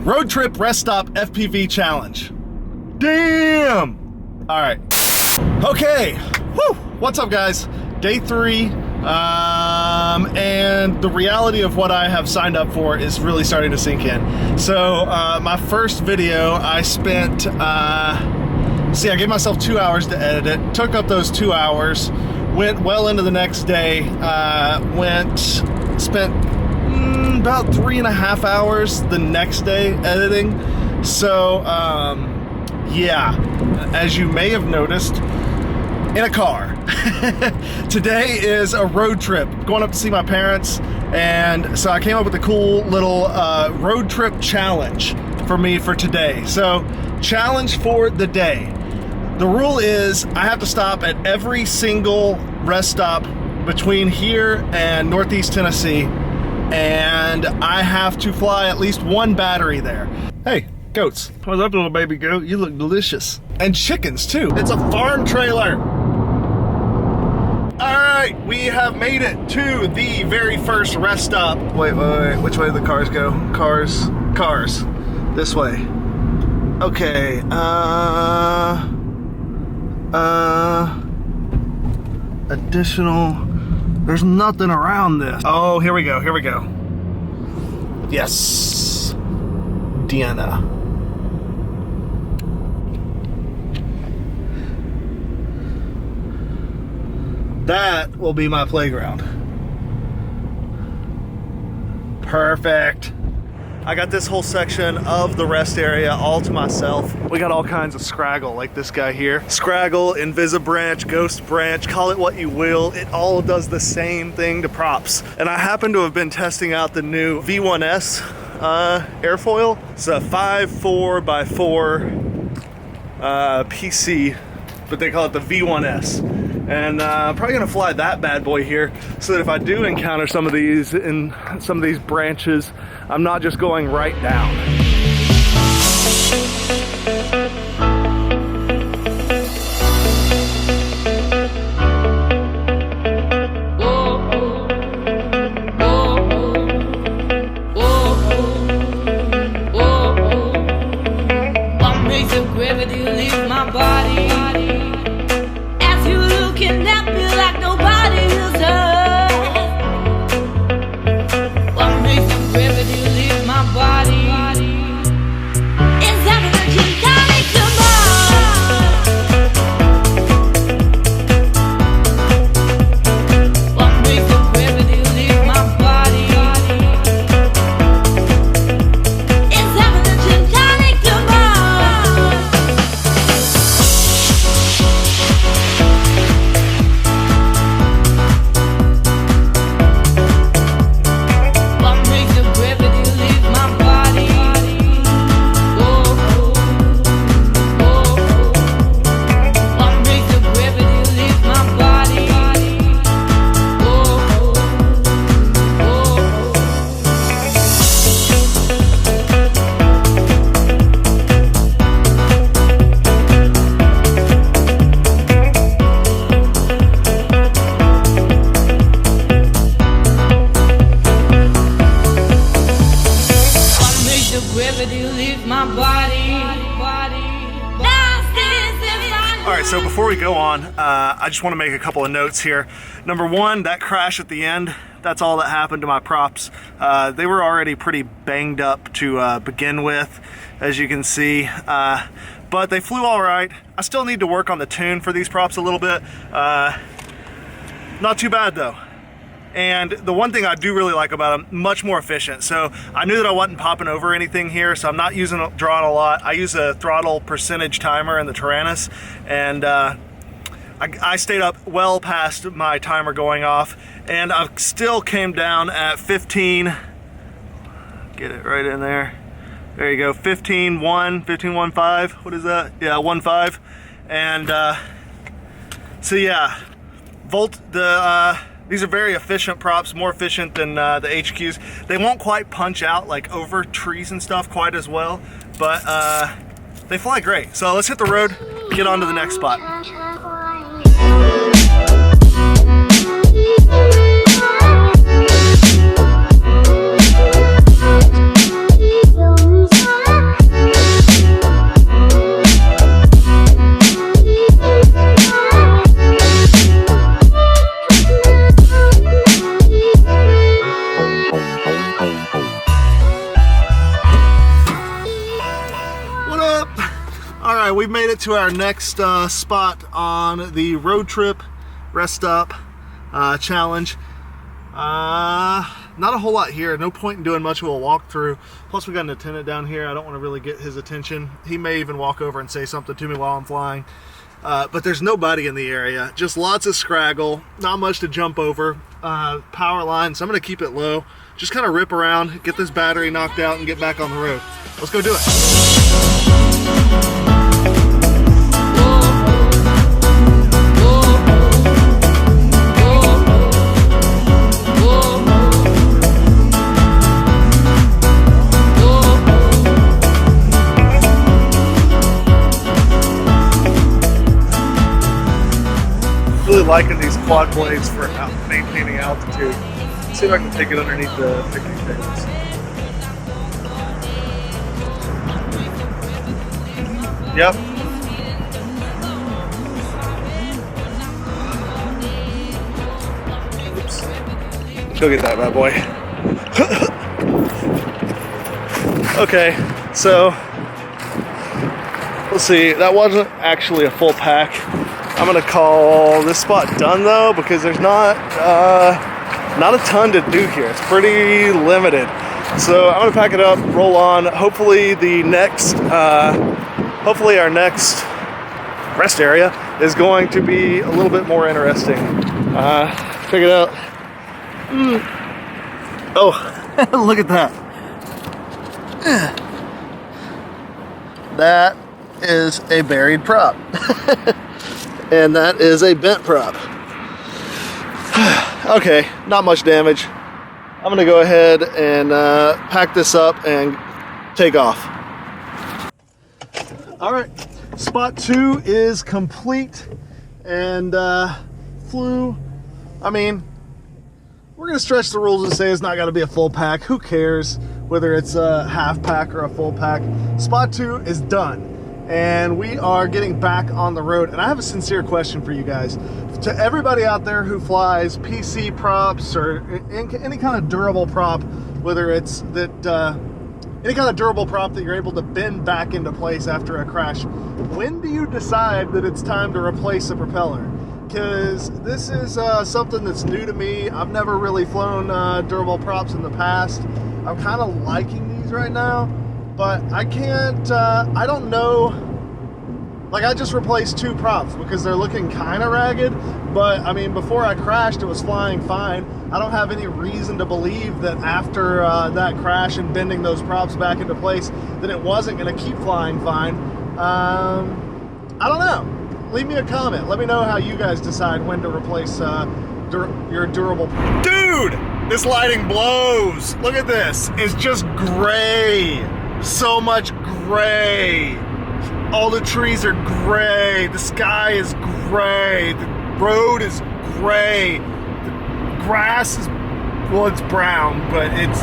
Road trip rest stop FPV challenge. Damn! All right. Okay. Woo! What's up, guys? Day 3. And the reality of what I have signed up for is really starting to sink in. So my first video, I spent, I gave myself 2 hours to edit it, took up those 2 hours, went well into the next day, spent about 3.5 hours the next day editing. So yeah, as you may have noticed, in a car. Today is a road trip, going up to see my parents, and so I came up with a cool little road trip challenge for me for today. So, challenge for the day. The rule is I have to stop at every single rest stop between here and Northeast Tennessee, and I have to fly at least one battery there. Hey, goats. What's up, little baby goat? You look delicious. And chickens too. It's a farm trailer. Alright, we have made it to the very first rest stop. Wait, which way do the cars go? Cars. This way. Okay, additional, there's nothing around this. Oh, here we go. Yes. Deanna. That will be my playground. Perfect. I got this whole section of the rest area all to myself. We got all kinds of scraggle, like this guy here. Scraggle, Invisibranch, Ghost Branch, call it what you will. It all does the same thing to props. And I happen to have been testing out the new V1S airfoil. It's a 5.4x4 PC, but they call it the V1S. And I'm probably gonna fly that bad boy here so that if I do encounter some of these in some of these branches, I'm not just going right down. What makes the gravity leave my body? Like nobody else. What makes the gravity leave my body? Is that the tonic tomorrow? What makes the gravity leave my body? Is that the tonic tomorrow? So before we go on, I just want to make a couple of notes here. Number one, that crash at the end, that's all that happened to my props. They were already pretty banged up to begin with, as you can see, but they flew all right. I still need to work on the tune for these props a little bit. Not too bad though. And the one thing I do really like about them, much more efficient. So I knew that I wasn't popping over anything here, so I'm not drawing a lot. I use a throttle percentage timer in the Tyrannus, and I stayed up well past my timer going off, and I still came down at 15. Get it right in there. There you go, 15.1, 15.15. What is that? Yeah, 1.5. And so yeah, these are very efficient props, more efficient than the HQs. They won't quite punch out like over trees and stuff quite as well, but they fly great. So let's hit the road, get on to the next spot. right, we've made it to our next spot on the road trip rest stop challenge. Not a whole lot here. No point in doing much of a walkthrough. Plus, we got an attendant down here. I don't want to really get his attention. He may even walk over and say something to me while I'm flying. But there's nobody in the area. Just lots of scraggle. Not much to jump over. Power line. So I'm going to keep it low. Just kind of rip around, get this battery knocked out, and get back on the road. Let's go do it. Really liking these quad blades for maintaining altitude. Let's see if I can take it underneath the picnic tables. Yep. Oops. Let's go get that bad boy. Okay, so let's see. That wasn't actually a full pack. I'm gonna call this spot done though, because there's not a ton to do here. It's pretty limited. So I'm gonna pack it up, roll on. Hopefully our next rest area is going to be a little bit more interesting. Check it out. Oh, look at that. That is a buried prop. And that is a bent prop. Okay, not much damage. I'm gonna go ahead and pack this up and take off. All right, spot 2 is complete and flew. I mean, we're gonna stretch the rules and say it's not gotta be a full pack. Who cares whether it's a half pack or a full pack? Spot 2 is done. And we are getting back on the road. And I have a sincere question for you guys. To everybody out there who flies PC props or any kind of durable prop, whether it's that any kind of durable prop that you're able to bend back into place after a crash, when do you decide that it's time to replace the propeller? Because this is something that's new to me. I've never really flown durable props in the past. I'm kind of liking these right now. But I can't, I don't know, like I just replaced 2 props because they're looking kind of ragged, but I mean, before I crashed, it was flying fine. I don't have any reason to believe that after that crash and bending those props back into place, that it wasn't gonna keep flying fine. I don't know. Leave me a comment. Let me know how you guys decide when to replace your durable. Dude, this lighting blows. Look at this, it's just gray. So much gray. All the trees are gray. The sky is gray. The road is gray. The grass is, well, it's brown, but it's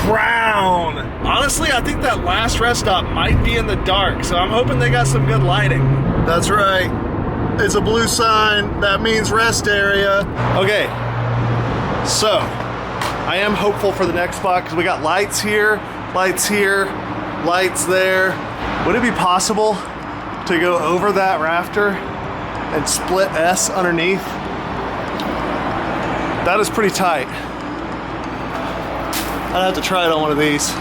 brown. Honestly, I think that last rest stop might be in the dark, so I'm hoping they got some good lighting. That's right. It's a blue sign. That means rest area. Okay. So, I am hopeful for the next spot because we got lights here. Lights here, lights there. Would it be possible to go over that rafter and split S underneath? That is pretty tight. I'd have to try it on one of these.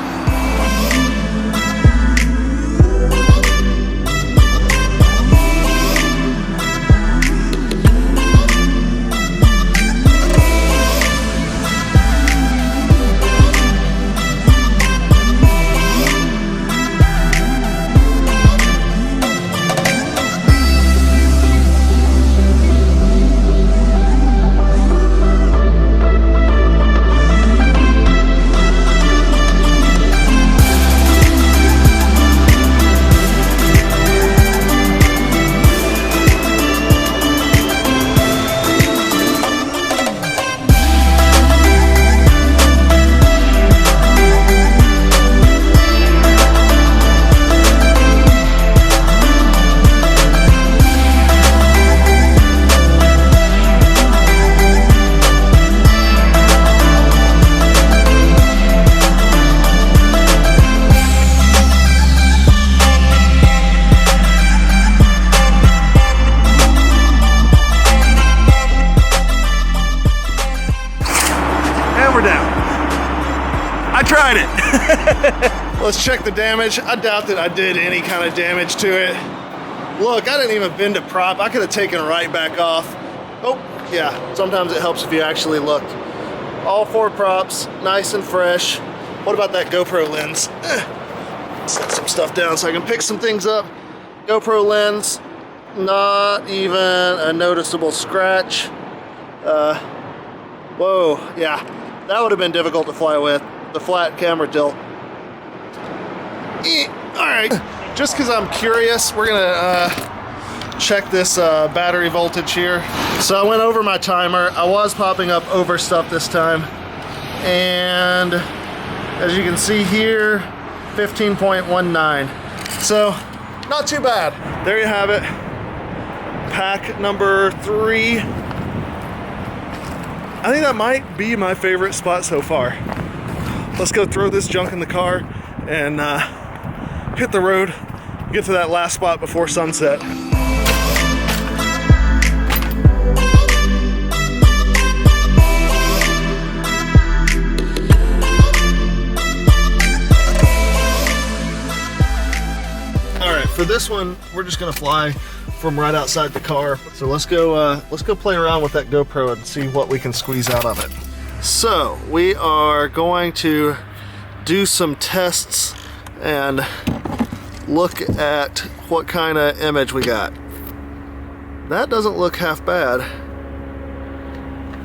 Let's check the damage. I doubt that I did any kind of damage to it. Look, I didn't even bend a prop. I could have taken it right back off. Oh, yeah, sometimes it helps if you actually look. All 4 props, nice and fresh. What about that GoPro lens? Set some stuff down so I can pick some things up. GoPro lens, not even a noticeable scratch. Whoa, yeah, that would have been difficult to fly with. The flat camera tilt. All right, just because I'm curious, we're gonna check this battery voltage here. So I went over my timer. I was popping up over stuff this time. And as you can see here, 15.19. So not too bad. There you have it. Pack number 3. I think that might be my favorite spot so far. Let's go throw this junk in the car and hit the road, get to that last spot before sunset. All right, for this one, we're just gonna fly from right outside the car. So let's go play around with that GoPro and see what we can squeeze out of it. So we are going to do some tests and look at what kind of image we got. That doesn't look half bad.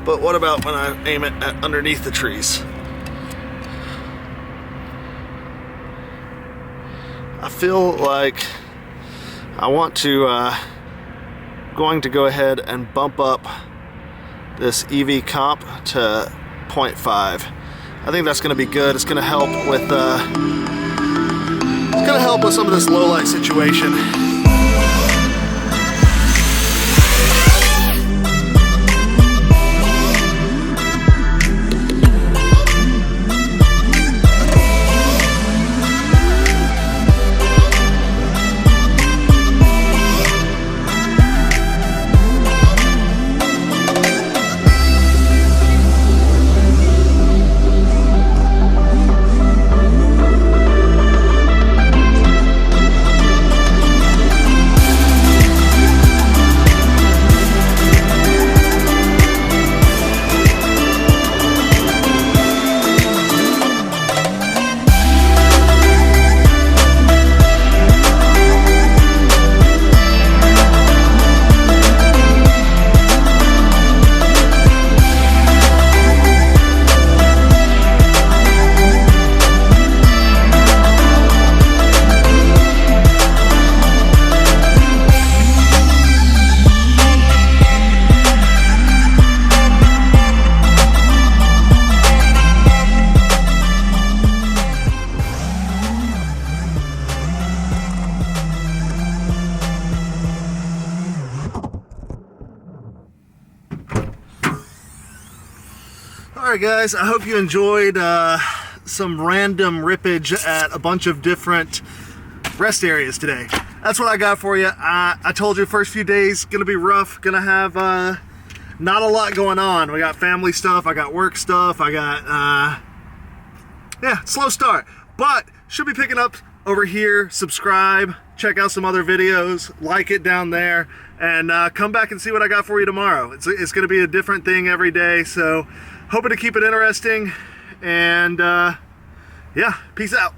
But what about when I aim it at underneath the trees? I feel like I want to going to go ahead and bump up this EV comp to 0.5. I think that's going to be good. It's going to help with some of this low light situation. Alright guys, I hope you enjoyed some random rippage at a bunch of different rest areas today. That's what I got for you. I told you first few days gonna be rough, gonna have not a lot going on. We got family stuff, I got work stuff, I got yeah, slow start, but should be picking up over here. Subscribe, check out some other videos, like it down there, and come back and see what I got for you tomorrow. It's gonna be a different thing every day, so hoping to keep it interesting, and yeah, peace out.